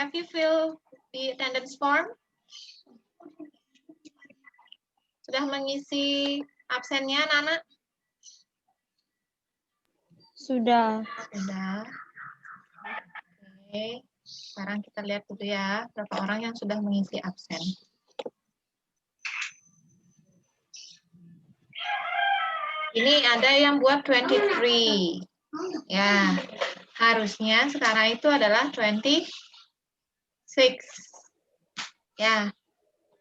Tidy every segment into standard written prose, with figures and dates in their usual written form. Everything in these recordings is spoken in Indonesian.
Have you filled the attendance form? Sudah mengisi absennya, anak-anak? Sudah. Sudah. Oke. Sekarang kita lihat dulu ya, berapa orang yang sudah mengisi absen. Ini ada yang buat 23. Ya, harusnya sekarang itu adalah 26. Ya,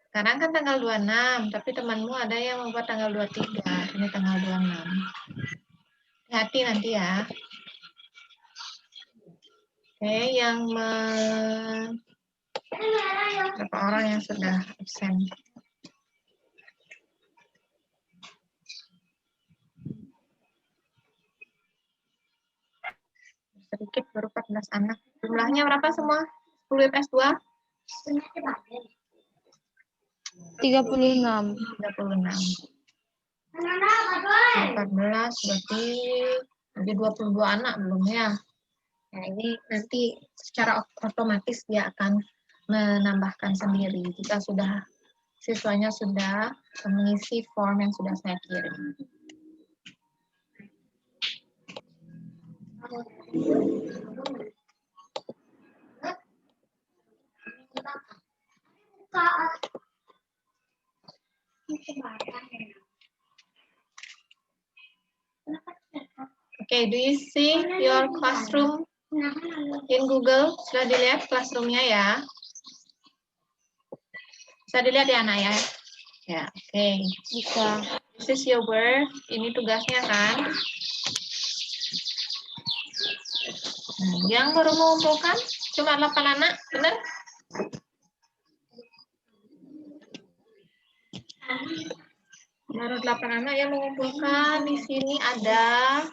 sekarang kan tanggal 26, tapi temanmu ada yang membuat tanggal 23. Ini tanggal 26. Hati nanti ya. Oke, yang berapa orang yang sudah absen? Sedikit, baru 14 anak. Jumlahnya berapa semua? 10 IPS 2? 36. 36. 14 berarti 22 anak belum ya? Nah, ini nanti secara otomatis dia akan menambahkan sendiri jika siswanya sudah mengisi form yang sudah saya kirim. Okay, do you see your classroom in Google? Sudah dilihat classroomnya ya? Bisa dilihat ya, anak ya? Ya, oke. Bisa. This is your work. Ini tugasnya kan? Nah, yang baru mengumpulkan cuma 8 anak, benar? Baru 8 anak yang mengumpulkan. Di sini ada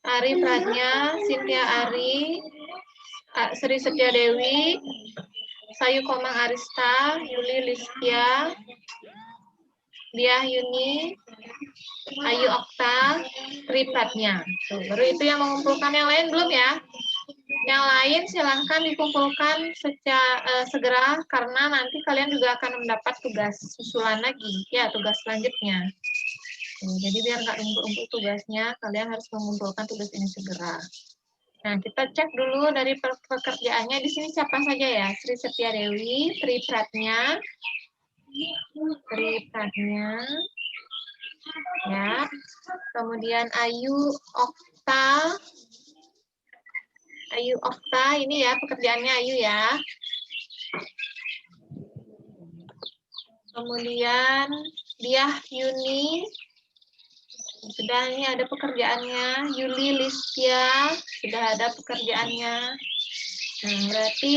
Ari Pradnya, Cynthia Ari, Sri Setia Dewi, Sayu Komang Arista, Yuli Listia, Diah Yuni, Ayu Okta, Tri Pradnya. Tuh, baru itu yang mengumpulkan, yang lain belum ya? Yang lain silahkan dikumpulkan segera karena nanti kalian juga akan mendapat tugas susulan lagi, ya tugas selanjutnya. Jadi biar nggak numpuk-numpuk tugasnya, kalian harus mengumpulkan tugas ini segera. Nah, kita cek dulu dari pekerjaannya. Di sini siapa saja ya? Sri Setia Dewi, Tri Pradnya, ya. Kemudian Ayu Okta, ini ya pekerjaannya Ayu ya. Kemudian Diah Yuni, sudah ini ada pekerjaannya. Yuli Listia, sudah ada pekerjaannya. Nah, berarti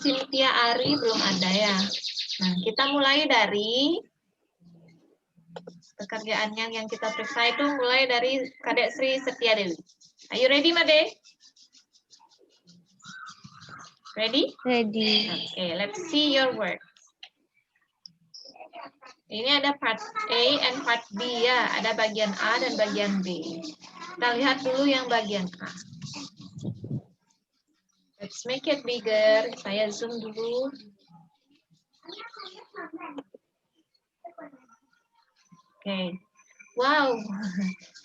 Cynthia Ari belum ada ya. Nah, kita mulai dari pekerjaannya yang kita periksa itu mulai dari Kadek Sri Setia Dewi. Are you ready, Made? Ready? Ready. Okay, let's see your work. Ini ada part A and part B ya. Ada bagian A dan bagian B. Kita lihat dulu yang bagian A. Let's make it bigger. Saya zoom dulu. Okay. Wow,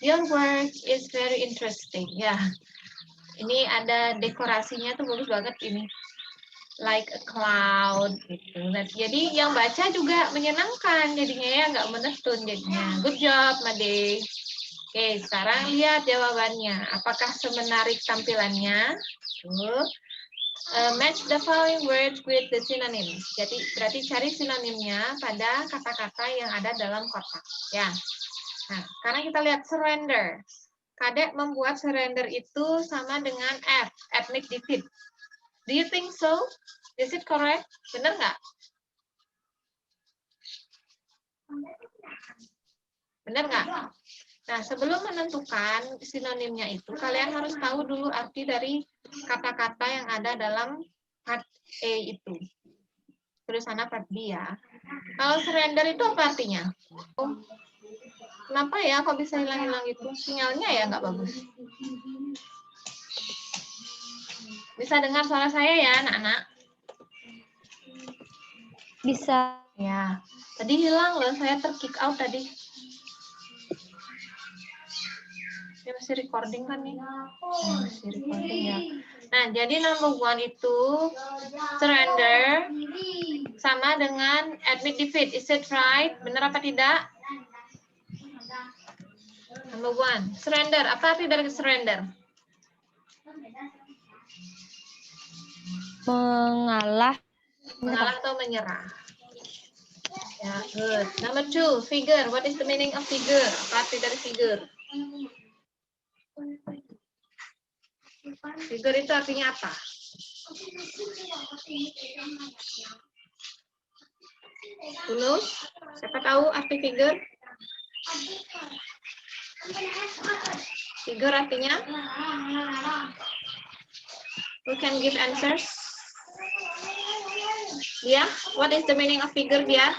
your work is very interesting. Ya, ini ada dekorasinya tuh bagus banget ini. Like a cloud gitu. Nah, jadi yang baca juga menyenangkan jadinya ya, nggak menetun jadinya. Good job, Made. Oke, sekarang lihat jawabannya. Apakah semenarik tampilannya? Tuh. Match the following words with the synonyms. Jadi berarti cari sinonimnya pada kata-kata yang ada dalam kotak. Ya. Nah, sekarang kita lihat surrender. Kadek membuat surrender itu sama dengan F, ethnic defeat. Do you think so? Is it correct? Benar nggak? Benar nggak? Nah, sebelum menentukan sinonimnya itu, kalian harus tahu dulu arti dari kata-kata yang ada dalam part A itu. Terus sana part B ya. Kalau surrender itu apa artinya? Oh, kenapa ya kok bisa hilang-hilang itu? Sinyalnya ya nggak bagus. Bisa dengar suara saya ya, anak-anak? Bisa. Ya. Tadi hilang loh, saya ter-kick out tadi. Ini masih recording kan nih? Masih recording ya. Nah, jadi number 1 itu surrender sama dengan admit defeat. Is it right? Benar apa tidak? Number 1, surrender. Apa arti dari surrender? Mengalah. Mengalah atau menyerah. Ya, good. Number 2, figure. What is the meaning of figure? Apa arti dari figure? Figure itu artinya apa? Tulus? Siapa tahu arti figure? Figure artinya? Who can give answers? Dia? What is the meaning of figure, dia?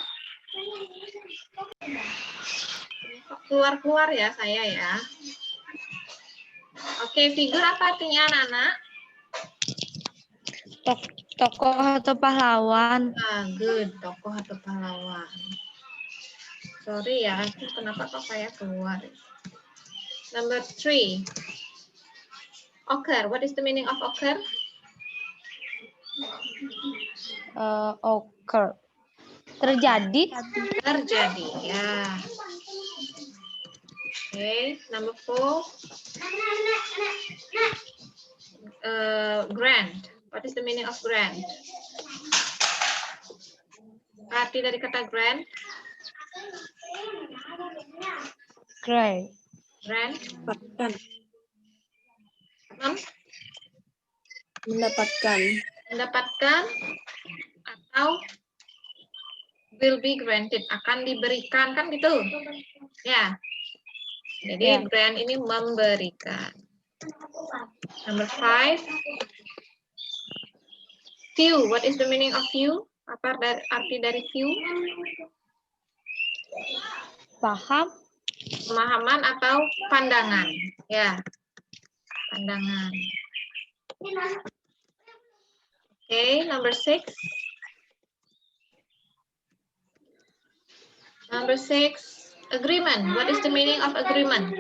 Keluar-keluar ya saya ya. Oke, figure apa artinya anak-anak? Tokoh atau pahlawan. Ah, good. Tokoh atau pahlawan. Sorry ya, kenapa kok saya keluar? Number 3. Occur. What is the meaning of occur? Occur. Terjadi. Terjadi, ya. Oke, number 4. Grant. What is the meaning of grant? Arti dari kata grant? Grant. Grant. Mendapatkan. Mendapatkan. Mendapatkan atau will be granted. Akan diberikan, kan gitu? Ya. Jadi Ya. grant ini memberikan. Number 5. View. What is the meaning of view? Apa arti dari view? Paham. Pemahaman atau pandangan. Ya. Pandangan. Okay, number 6. Number 6. Agreement. What is the meaning of agreement?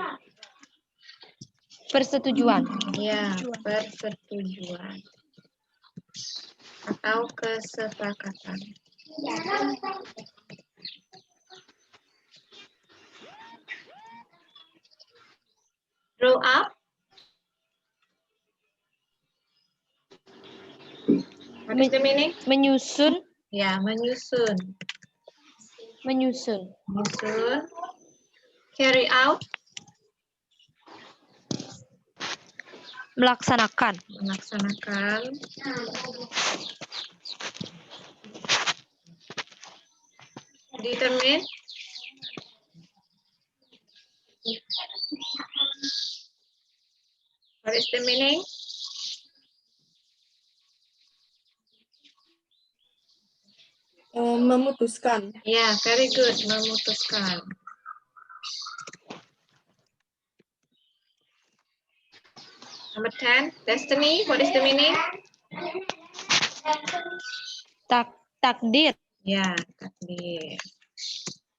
Persetujuan. Ya, persetujuan. Atau kesepakatan. Grow up. What is the meaning? Menyusun. Ya, menyusun. Menyusun. Menyusun. Carry out. Melaksanakan. Melaksanakan. Determine. What is the meaning? Memutuskan. Yeah, very good. Memutuskan. Number 10. Destiny. What is the meaning? Takdir. Ya, takdir.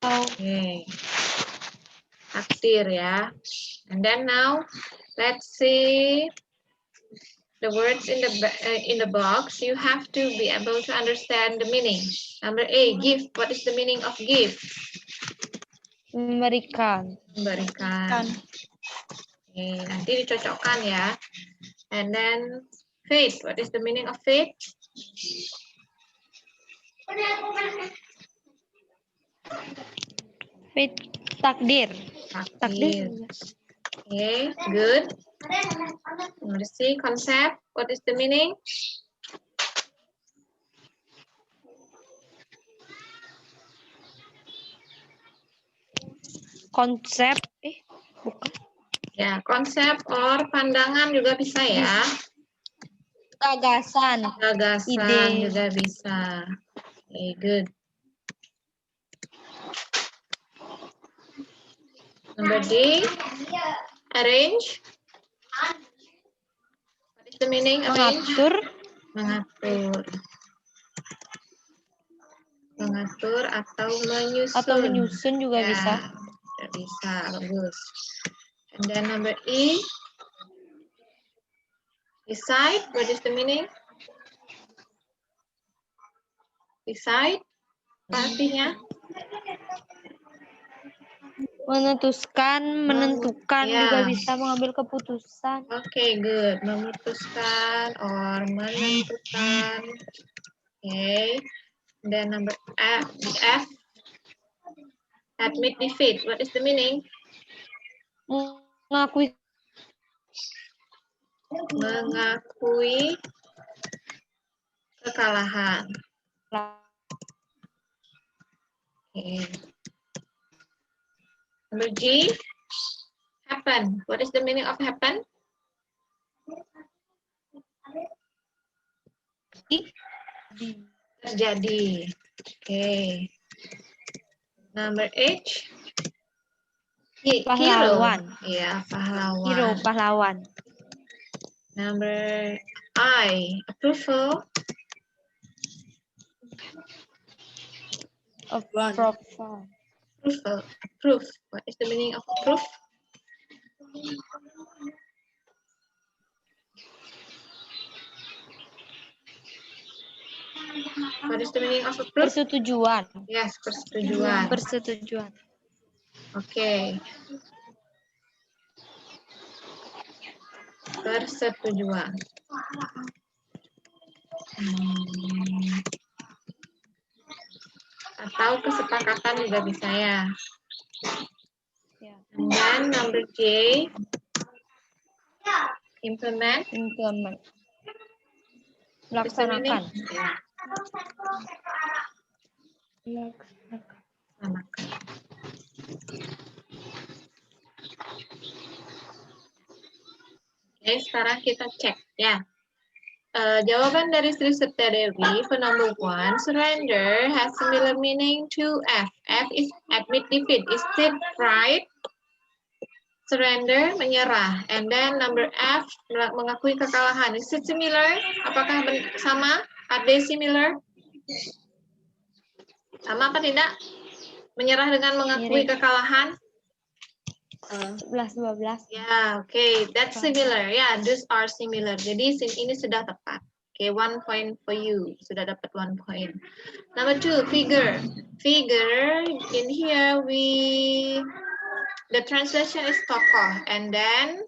Okay. Takdir ya. And then now, let's see the words in the box. You have to be able to understand the meaning. Number A, gift. What is the meaning of gift? Memberikan. Memberikan. Okay, nanti dicocokkan ya. And then faith. What is the meaning of faith? Faith. Takdir. Takdir. Okay, good. Number C, concept. What is the meaning? Konsep. Bukan. Ya, konsep or pandangan juga bisa ya. Gagasan. Gagasan Ide. juga bisa. Okay, good. Number D, arrange. What is the meaning? Arrange? Mengatur. Mengatur. Mengatur atau menyusun. Atau menyusun juga bisa. Bisa, bagus. And then number E. Decide. What is the meaning? Decide. Apa artinya? Menentukan Ya. juga bisa, mengambil keputusan. Okay, good. Memutuskan or menentukan. Okay. Then number F. Admit defeat. What is the meaning? Mengakui Mengakui kekalahan. Okay. Number G. Happen. What is the meaning of happen? Terjadi. Okay. Number H. Pahlawan. Hero. Ya, pahlawan. Hero, pahlawan. Number I. Approval. Approve. Approve. What is the meaning of approve? What is the meaning of approve? Persetujuan. Yes, persetujuan. Persetujuan. Oke. Persetujuan. Atau kesepakatan juga bisa ya. And then number J. Implement. Laksanakan. Oke, sekarang kita cek ya. Jawaban dari Sri Setya Dewi for number 1, surrender has similar meaning to F. F is admit defeat. Is it right? Surrender, menyerah. And then number F, mengakui kekalahan. Is it similar? Apakah sama? Are they similar? Sama apa tidak? Menyerah dengan mengakui kekalahan? 11-12. Ya, okay. That's similar. Yeah, these are similar. Jadi ini sudah tepat. Okay, 1 point for you. Sudah dapat 1 point. Number 2, figure. Figure, in here the translation is tokoh. And then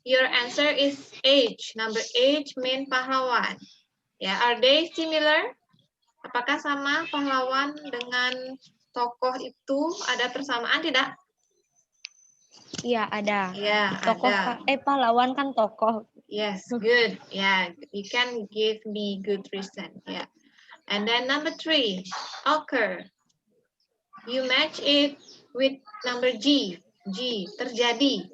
your answer is age. Number age mean pahlawan. Ya, are they similar? Apakah sama pahlawan dengan tokoh itu? Ada persamaan tidak? Iya, ada. Ya, Tokoh ada. Pahlawan kan tokoh. Yes, good. Yeah, you can give me good reason. Yeah. And then number 3, occur. You match it with number G. G, terjadi.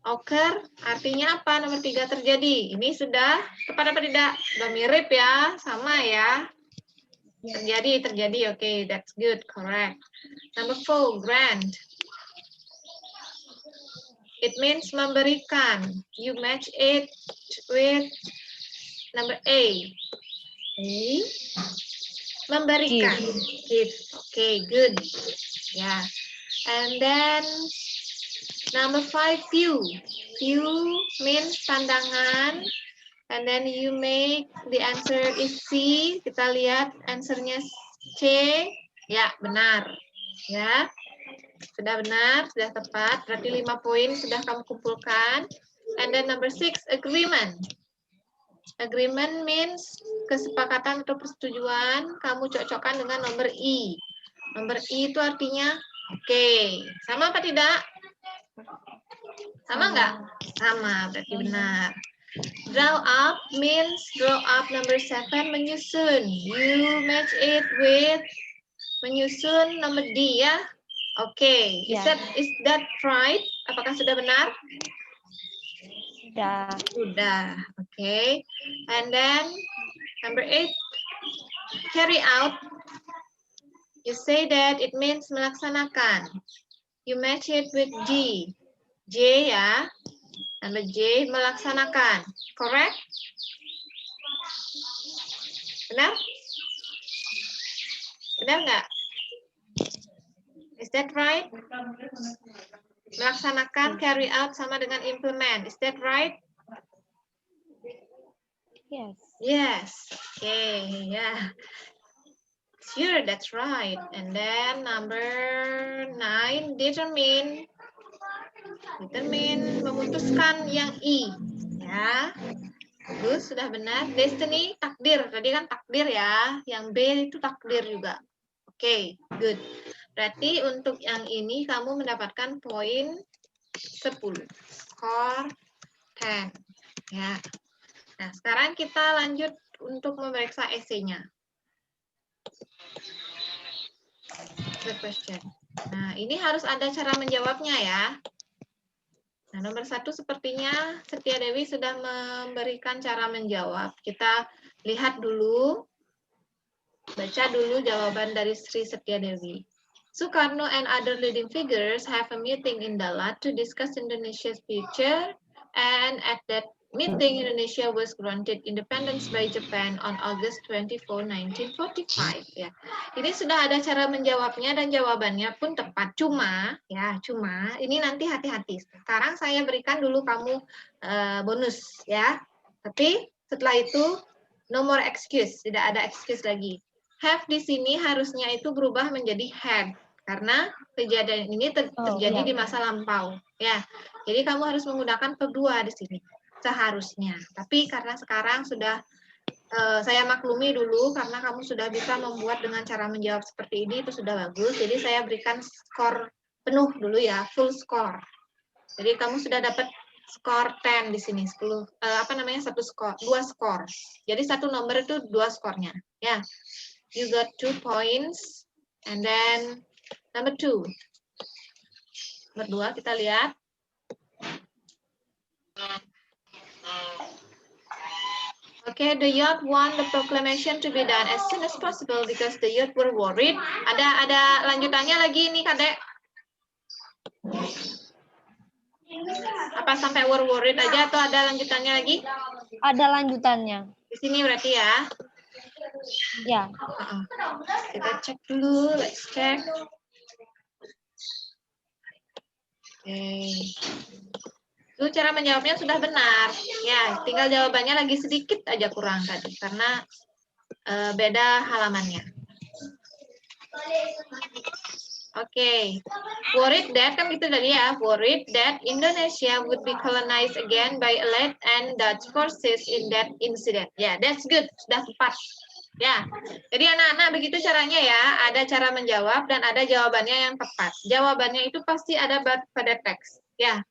Occur artinya apa? Nomor 3, terjadi. Ini sudah tepat apa tidak? Sudah mirip ya, sama ya. Terjadi. Okay, that's good, correct. Number 4, grant. It means memberikan. You match it with number A. Memberikan. Give. Okay, good. Yeah. And then number 5, view. View means pandangan. And then you make the answer is C. Kita lihat answernya C. Ya, benar. Ya. Sudah benar, sudah tepat. Berarti 5 poin sudah kamu kumpulkan. And then number 6, agreement. Agreement means kesepakatan atau persetujuan. Kamu cocokkan dengan nomor I. Nomor I itu artinya oke. Sama apa tidak? Sama nggak? Sama, berarti benar. Draw up means draw up number 7, menyusun. You match it with menyusun nomor D ya. Oke, is that right? Apakah sudah benar? Sudah. Oke. And then number 8, carry out. You say that it means melaksanakan. You match it with G. J ya. Number J, melaksanakan. Correct? Benar? Benar nggak? Is that right? Melaksanakan, carry out sama dengan implement. Is that right? Yes. Yes. Okay, yeah. Sure, that's right. And then number 9, determine. Determine, memutuskan yang I. Ya. Bagus, sudah benar. Destiny, takdir. Tadi kan takdir ya. Yang B itu takdir juga. Oke, good. Berarti untuk yang ini kamu mendapatkan poin 10. Skor 10. Ya. Nah, sekarang kita lanjut untuk memeriksa esainya. The question. Nah, ini harus ada cara menjawabnya ya. Nah, nomor 1 sepertinya Setia Dewi sudah memberikan cara menjawab. Kita lihat dulu, baca dulu jawaban dari Sri Setia Dewi. Sukarno and other leading figures have a meeting in Dalat to discuss Indonesia's future, and at that meeting, Indonesia was granted independence by Japan on August 24, 1945. Ya, ini sudah ada cara menjawabnya dan jawabannya pun tepat. Cuma ini nanti hati-hati. Sekarang saya berikan dulu kamu bonus ya. Tapi setelah itu no more excuse, tidak ada excuse lagi. Have di sini harusnya itu berubah menjadi had. Karena kejadian ini terjadi di masa lampau, ya. Jadi kamu harus menggunakan verb 2 di sini seharusnya. Tapi karena sekarang sudah saya maklumi dulu karena kamu sudah bisa membuat dengan cara menjawab seperti ini, itu sudah bagus. Jadi saya berikan skor penuh dulu ya, full score. Jadi kamu sudah dapat skor 10 di sini, 10 1 skor, 2 skor. Jadi satu nomor itu 2 skornya, ya. You got 2 points and then number 2. Nomor 2 kita lihat. Okay, the youth want the proclamation to be done as soon as possible because the youth were worried. Ada lanjutannya lagi nih, Kadek. Apa sampai were worried aja atau ada lanjutannya lagi? Ada lanjutannya. Di sini berarti ya. Ya. Kita cek dulu, let's check. Itu cara menjawabnya sudah benar. Ya, tinggal jawabannya lagi sedikit aja kurang tadi karena beda halamannya. Oke. Worried that kan gitu tadi ya. Worried that Indonesia would be colonized again by Allied and Dutch forces in that incident. Ya, that's good. Sudah tepat. Ya, jadi anak-anak begitu caranya ya, ada cara menjawab dan ada jawabannya yang tepat. Jawabannya itu pasti ada pada teks. Ya,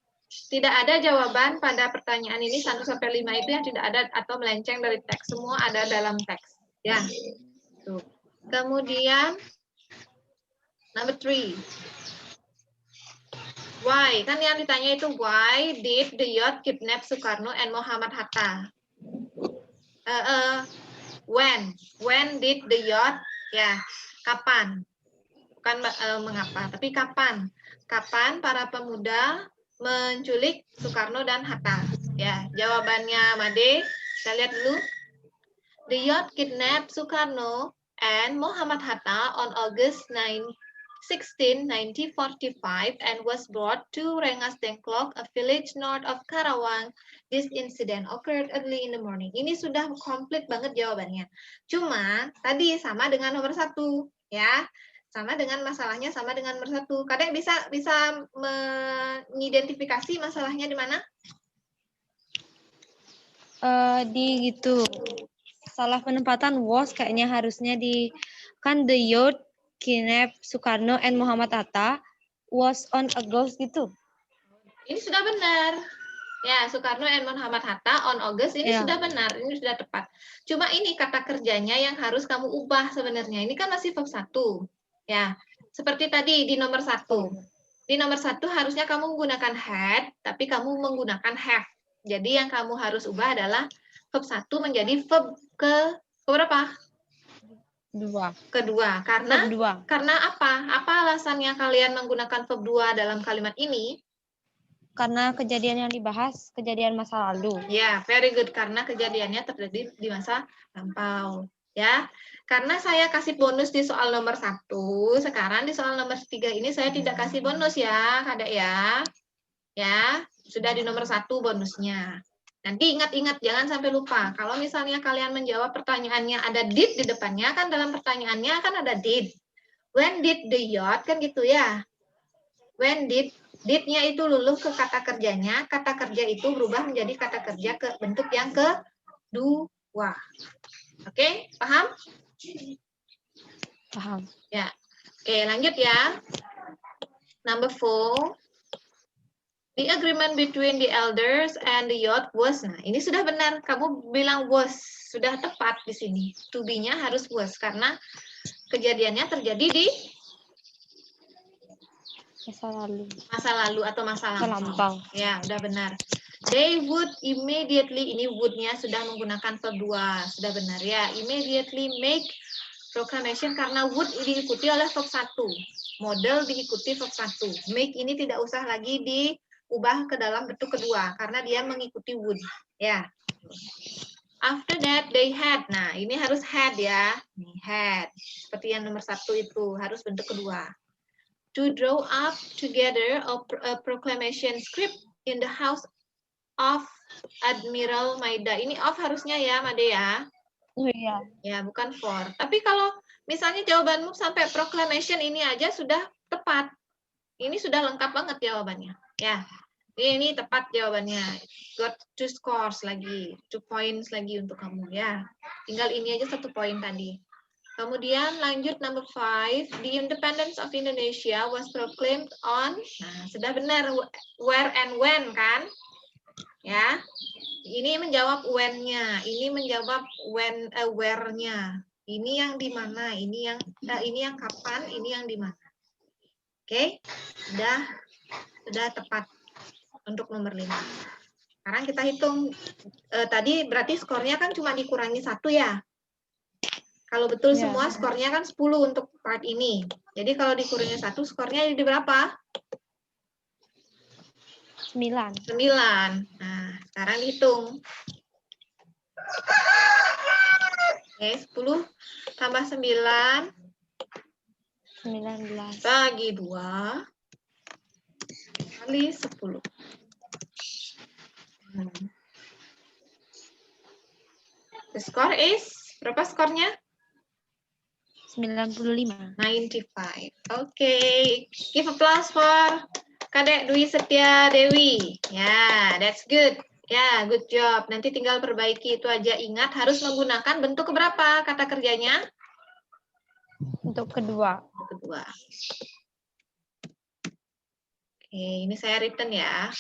tidak ada jawaban pada pertanyaan ini 1 sampai 5 itu yang tidak ada atau melenceng dari teks. Semua ada dalam teks. Ya, tuh. Kemudian number 3. Why? Kan yang ditanya itu why did the youth kidnap Sukarno and Muhammad Hatta? When did the youth? Ya, kapan? Bukan mengapa, tapi kapan? Kapan para pemuda menculik Sukarno dan Hatta? Ya, jawabannya Made. Kita lihat dulu. The youth kidnapped Sukarno and Muhammad Hatta on August 16, 1945 and was brought to Rengas Dengklok, a village north of Karawang. This incident occurred early in the morning. Ini sudah komplit banget jawabannya. Cuma tadi sama dengan nomor 1, ya. Sama dengan masalahnya sama dengan nomor 1. Kadang bisa mengidentifikasi masalahnya di mana? Di gitu. Salah penempatan was kayaknya harusnya di kan the youth kidnap Sukarno and Muhammad Hatta was on August gitu. Ini sudah benar. Ya, Sukarno and Muhammad Hatta on August ini sudah benar, ini sudah tepat. Cuma ini kata kerjanya yang harus kamu ubah sebenarnya. Ini kan masih verb 1. Ya, seperti tadi di nomor 1. Di nomor 1 harusnya kamu menggunakan had, tapi kamu menggunakan have. Jadi yang kamu harus ubah adalah verb 1 menjadi verb ke berapa? Kedua. Karena apa? Apa alasannya kalian menggunakan verb 2 dalam kalimat ini? Karena kejadian yang dibahas, kejadian masa lalu. Ya, very good. Karena kejadiannya terjadi di masa lampau. Ya, karena saya kasih bonus di soal nomor 1, sekarang di soal nomor 3 ini saya tidak kasih bonus ya, Kadek ya. Ya, sudah di nomor 1 bonusnya. Nanti ingat-ingat, jangan sampai lupa. Kalau misalnya kalian menjawab pertanyaannya ada did di depannya, kan dalam pertanyaannya kan ada did. When did the yacht, kan gitu ya. When did-nya itu luluh ke kata kerjanya, kata kerja itu berubah menjadi kata kerja ke bentuk yang kedua. Oke, paham? Paham. Ya. Oke, lanjut ya. Number 4. The agreement between the elders and the yacht was. Nah, ini sudah benar. Kamu bilang was. Sudah tepat di sini. To be-nya harus was. Karena kejadiannya terjadi di masa lalu atau masa lampau. Ya, udah benar. They would immediately, ini would-nya sudah menggunakan verb 2. Sudah benar ya. Immediately make proclamation karena would diikuti oleh verb 1. Model diikuti verb 1. Make ini tidak usah lagi diubah ke dalam bentuk kedua karena dia mengikuti would. Ya. After that they had. Nah, ini harus had ya. Had. Seperti yang nomor 1 itu harus bentuk kedua. To draw up together a proclamation script in the house of Admiral Maida. Ini of harusnya ya, Made ya. Oh iya. Ya, bukan for. Tapi kalau misalnya jawabanmu sampai proclamation ini aja sudah tepat. Ini sudah lengkap banget jawabannya. Ya, ini tepat jawabannya. Got 2 scores lagi, 2 points lagi untuk kamu ya. Tinggal ini aja 1 poin tadi. Kemudian lanjut number 5. The independence of Indonesia was proclaimed on. Nah, sudah benar where and when kan? Ya. Ini menjawab when-nya, ini menjawab when where-nya. Ini yang di mana, ini yang kapan, ini yang di mana. Oke? Sudah tepat untuk nomor 5. Sekarang kita hitung tadi berarti skornya kan cuma dikurangi 1 ya. Kalau betul semua skornya kan 10 untuk part ini. Jadi kalau dikurangi 1 skornya jadi berapa? 9. 9. Nah, sekarang dihitung. Oke, 10 tambah 9. 19. Bagi 2. Kali 10. The score is, berapa skornya? 95. 95. Oke. Give applause for Kadek Dwi Setia Dewi. Ya, that's good. Ya, good job. Nanti tinggal perbaiki itu aja. Ingat harus menggunakan bentuk berapa kata kerjanya? Untuk kedua. Kedua. Oke, ini saya written ya.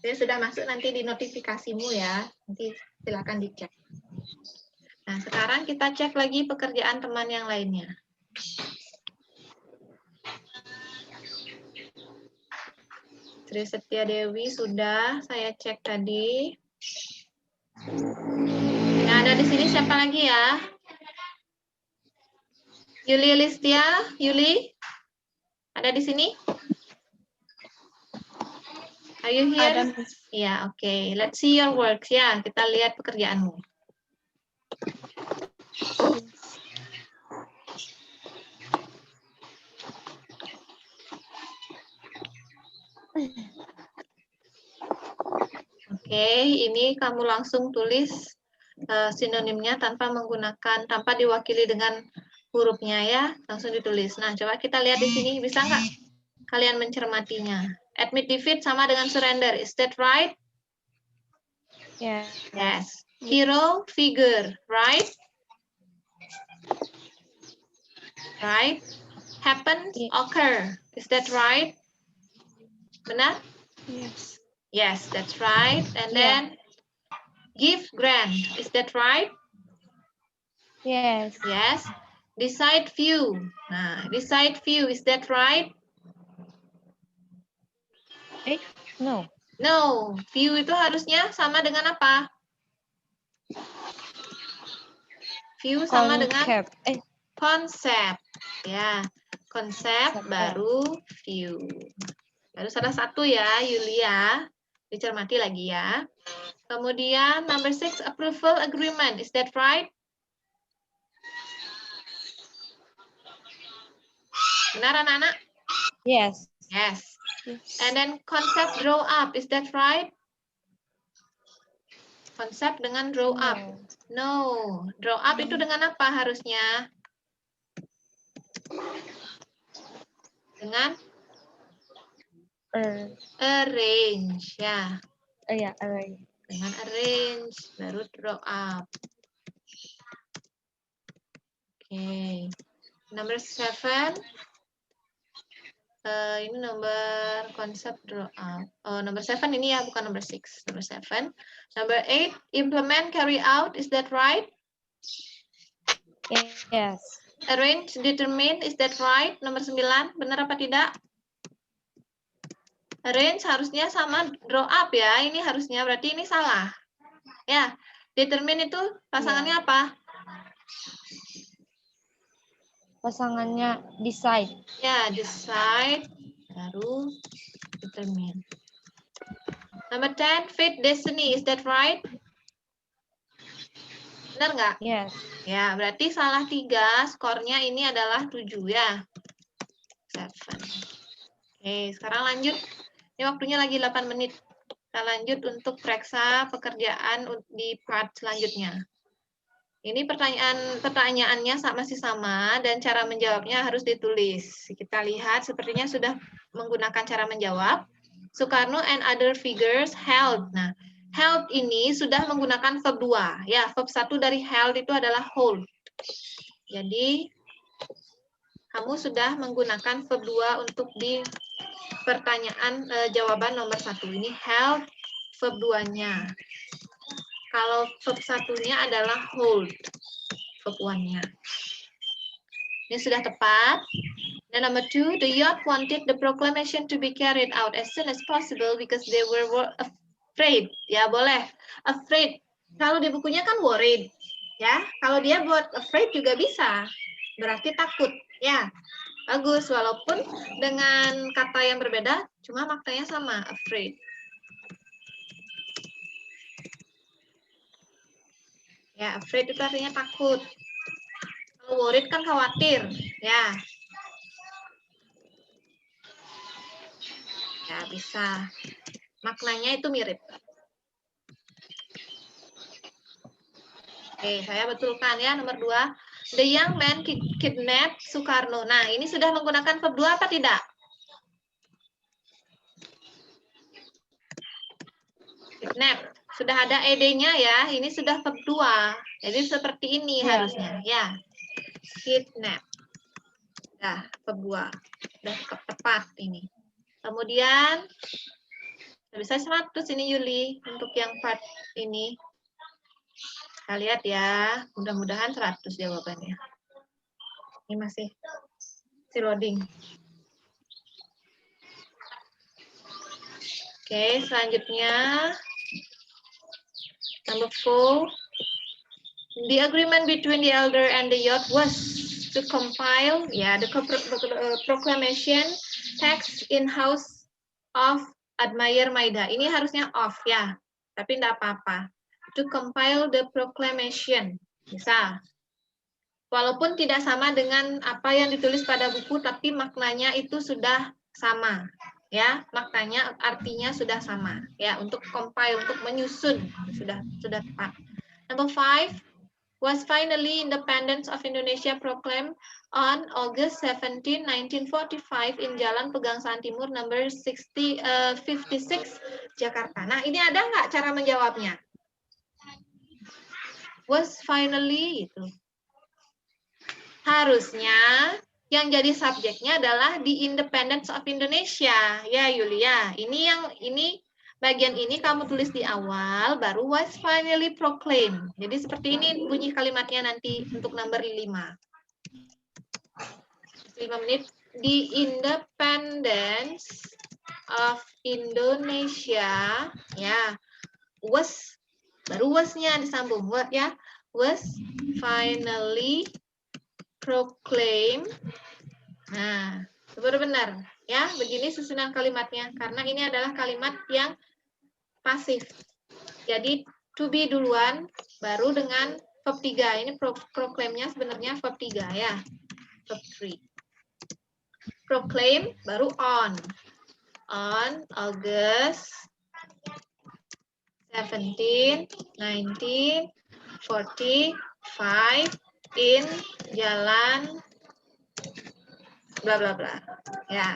Saya sudah masuk nanti di notifikasimu ya. Nanti silakan dicek. Nah, sekarang kita cek lagi pekerjaan teman yang lainnya. Sri Setia Dewi sudah saya cek tadi. Nah, ada di sini siapa lagi ya? Yuli Listia, Yuli? Ada di sini? Are you here? Ya, oke. Let's see your work. Ya, kita lihat pekerjaanmu. Oke, ini kamu langsung tulis sinonimnya tanpa diwakili dengan hurufnya ya, langsung ditulis. Nah, coba kita lihat di sini, bisa nggak kalian mencermatinya? Admit defeat sama dengan surrender, is that right? Yeah. Yes. Hero, figure, right? Right? Happen, occur, is that right? Benar? Yes. Yes, that's right. And then give, grant, is that right? Yes. Yes. Decide, view. Nah, decide, view, is that right? No. No, view itu harusnya sama dengan apa? View sama dengan konsep. Ya, konsep, baru view. Baru salah satu ya, Yulia. Dicermati lagi ya. Kemudian number 6, approval agreement. Is that right? Benar anak-anak? Yes. Yes. And then concept draw up. Is that right? Konsep dengan draw up. No. Draw up itu dengan apa harusnya? Dengan arrange ya. Ya, arrange. Dengan arrange baru draw up. Oke. Number 7. Ini nomor konsep draw up. Oh, number 7 ini ya, bukan number 6. Number 7. Number 8, implement, carry out. Is that right? Yes. Arrange, determine. Is that right? Nomor 9. Benar apa tidak? Arrange harusnya sama draw up ya. Ini harusnya, berarti ini salah. Ya, determine itu pasangannya apa? Pasangannya decide. Ya, decide, baru determine. Number 10, fate, destiny. Is that right? Benar nggak? Yes. Ya, berarti salah 3. Skornya ini adalah 7 ya. 7. Oke, sekarang lanjut. Ini waktunya lagi 8 menit. Kita lanjut untuk periksa pekerjaan di part selanjutnya. Ini pertanyaannya masih sama dan cara menjawabnya harus ditulis. Kita lihat sepertinya sudah menggunakan cara menjawab. Sukarno and other figures held. Nah, held ini sudah menggunakan verb 2. Ya, verb 1 dari held itu adalah hold. Jadi, kamu sudah menggunakan verb 2 untuk di pertanyaan jawaban nomor 1. Ini held verb 2-nya. Kalau verb 1-nya adalah hold. Verb 1-nya. Ini sudah tepat. Dan number 2, the yacht wanted the proclamation to be carried out as soon as possible because they were afraid. Ya, boleh. Afraid. Kalau di bukunya kan worried. Ya, kalau dia buat afraid juga bisa. Berarti takut. Ya, bagus. Walaupun dengan kata yang berbeda, cuma maknanya sama. Afraid. Ya, afraid itu artinya takut. Kalau worried kan khawatir. Ya. Ya, bisa. Maknanya itu mirip. Oke, saya betulkan ya nomor 2. The young man kidnapped Sukarno. Nah, ini sudah menggunakan verb 2 apa tidak? Kidnap. Sudah ada ed-nya ya. Ini sudah verb 2. Jadi seperti ini harusnya. Ya. Kidnap. Nah, verb 2. Sudah tepat ini. Kemudian, bisa 100 ini Yuli untuk yang part ini. Kita lihat ya. Mudah-mudahan 100 jawabannya. Ini masih loading. Oke, selanjutnya. Number 4. The agreement between the elder and the yacht was to compile the proclamation text in house of Admire Maida. Ini harusnya of ya, tapi enggak apa-apa. To compile the proclamation. Bisa. Walaupun tidak sama dengan apa yang ditulis pada buku, tapi maknanya itu sudah sama. Ya, maknanya artinya sudah sama. Ya, untuk compile, untuk menyusun sudah tepat. Number 5. Was finally independence of Indonesia proclaimed on August 17, 1945 in Jalan Pegangsaan Timur number 56 Jakarta. Nah, ini ada nggak cara menjawabnya? Was finally itu. Harusnya yang jadi subjeknya adalah the independence of Indonesia. Ya, Yulia. Ini bagian ini kamu tulis di awal, baru was finally proclaimed. Jadi seperti ini bunyi kalimatnya nanti untuk nomor 5. 5 menit. The independence of Indonesia, ya, was, baru was-nya disambung, ya, was finally proclaimed Nah, baru benar. Ya, begini susunan kalimatnya. Karena ini adalah kalimat yang pasif. Jadi, to be duluan, baru dengan verb 3. Ini proclaim-nya sebenarnya verb 3 ya. Verb 3. Proclaim, baru on. On August 17, 19, 45 in jalan bla bla bla. Ya.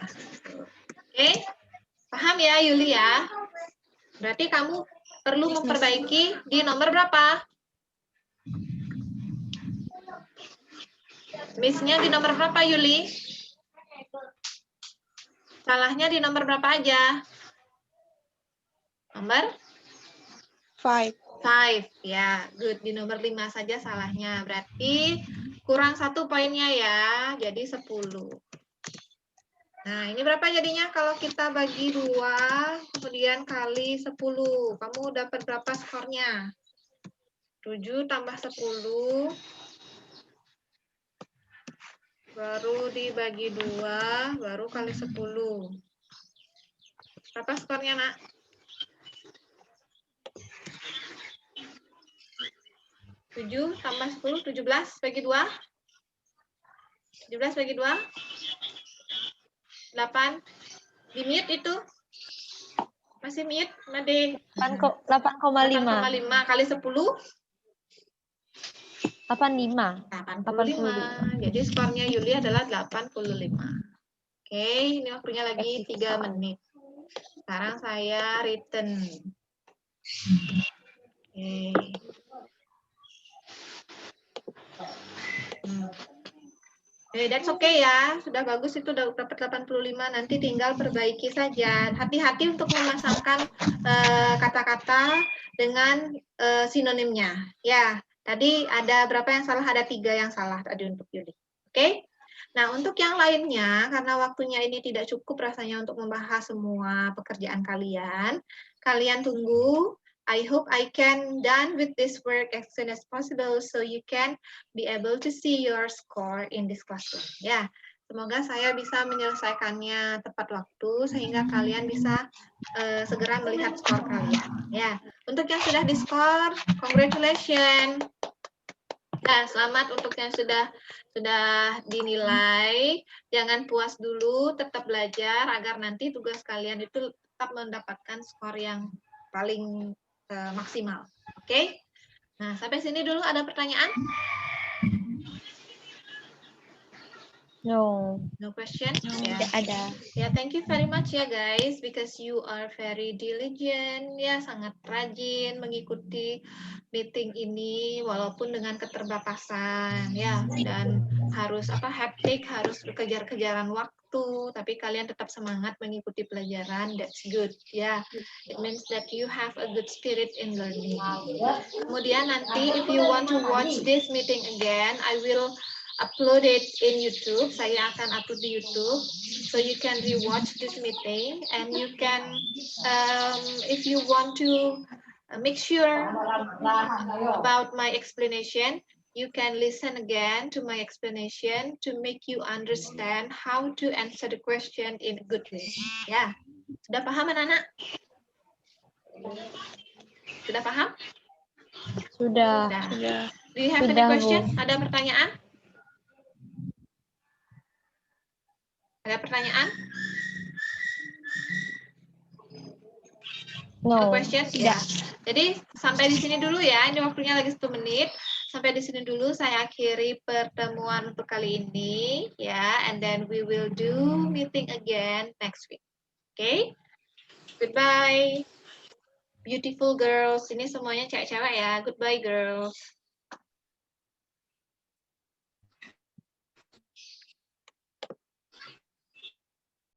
Oke. Paham ya Yuli ya? Berarti kamu perlu memperbaiki di nomor berapa? Miss-nya di nomor berapa Yuli? Salahnya di nomor berapa aja? Nomor 5. 5. Ya, good. Di nomor 5 saja salahnya. Berarti kurang 1 poinnya ya. Jadi 10. Nah, ini berapa jadinya kalau kita bagi 2, kemudian kali 10. Kamu dapat berapa skornya? 7 tambah 10. Baru dibagi 2, baru kali 10. Berapa skornya, Nak? 7 tambah 10, 17 bagi 2. 17 bagi 2. 8. Di mute itu. Masih mute, Made. 8,5. Kali 10. 85. 85. Jadi skornya Yuli adalah 85. Oke, ini waktunya lagi 3 menit. Sekarang saya written. Oke. That's okay ya. Sudah bagus itu udah dapat 85. Nanti tinggal perbaiki saja. Hati-hati untuk memasangkan kata-kata dengan sinonimnya. Ya, tadi ada berapa yang salah? Ada 3 yang salah tadi untuk Yuli. Oke? Nah, untuk yang lainnya, karena waktunya ini tidak cukup rasanya untuk membahas semua pekerjaan kalian, kalian tunggu. I hope I can done with this work as soon as possible so you can be able to see your score in this classroom. Ya, semoga saya bisa menyelesaikannya tepat waktu sehingga kalian bisa segera melihat skor kalian. Ya, untuk yang sudah di-skor, congratulations. Nah, selamat untuk yang sudah dinilai. Jangan puas dulu, tetap belajar agar nanti tugas kalian itu tetap mendapatkan skor yang paling maksimal. Oke? Nah, sampai sini dulu ada pertanyaan? No. No question? Tidak ada. Ya, thank you very much ya guys, because you are very diligent, ya sangat rajin mengikuti meeting ini walaupun dengan keterbatasan, ya, dan harus hektik, harus kejar-kejaran waktu, tapi kalian tetap semangat mengikuti pelajaran. That's good, ya. It means that you have a good spirit in learning. Kemudian nanti, if you want to watch this meeting again, I will upload it in YouTube. Saya akan upload di YouTube, so you can rewatch this meeting, and you can, if you want to make sure about my explanation, you can listen again to my explanation to make you understand how to answer the question in a good way. Ya, sudah paham anak-anak? Sudah paham? Sudah. Do you have any Sudah, question? Bu. Ada pertanyaan? Ada pertanyaan? No. Question? Ya. Jadi sampai di sini dulu ya. Ini waktunya lagi 1 menit. Sampai di sini dulu saya akhiri pertemuan untuk kali ini ya. And then we will do meeting again next week. Okay? Goodbye. Beautiful girls. Ini semuanya cewek-cewek ya. Goodbye girls.